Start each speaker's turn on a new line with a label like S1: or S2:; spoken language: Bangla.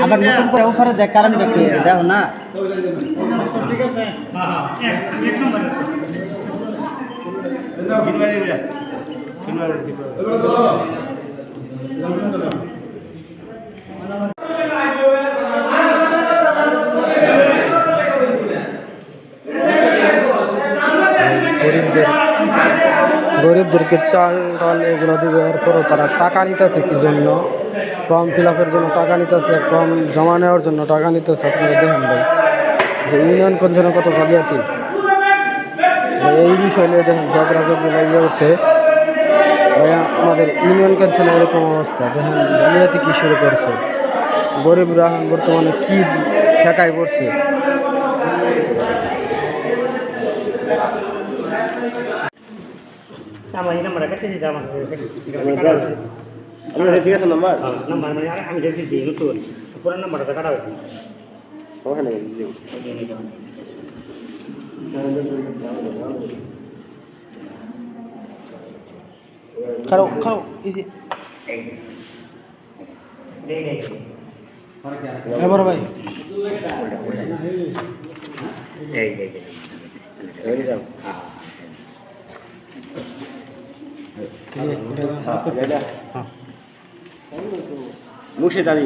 S1: আবার নতুন করে উপরে দেখ কারণ কি দেখো না
S2: গরিবদেরকে চাল ডাল এগুলো দিবে, এরপরও তারা টাকা নিতেছে কি জন্য? ফর্ম ফিল আপের জন্য টাকা নিতেছে, ফর্ম জমা নেওয়ার জন্য টাকা নিতেছে। আপনারা দেখেন ভাই যে ইউনিয়ন কনজনে কত জালিয়াতি, এই বিষয় নিয়ে দেখেন ঝগড়াঝগড়ি লাগিয়ে উঠছে ভাইয়া। আমাদের ইউনিয়ন কনজনে এরকম অবস্থা, দেখেন জালিয়াতি কী শুরু করছে। গরিবরা বর্তমানে কি ঠেকায় পড়ছে।
S3: আমার এই নাম্বারটা কেটে দিতে আমার
S1: ঠিক আছে নাম্বার
S3: নাম্বার মানে আমি দেখতেছি নতুন পুরো নাম্বারটা কাটা হয়েছে
S1: ওখানে
S2: খারাপ খারাপ এবার ভাই
S1: মুর্শিদ আলী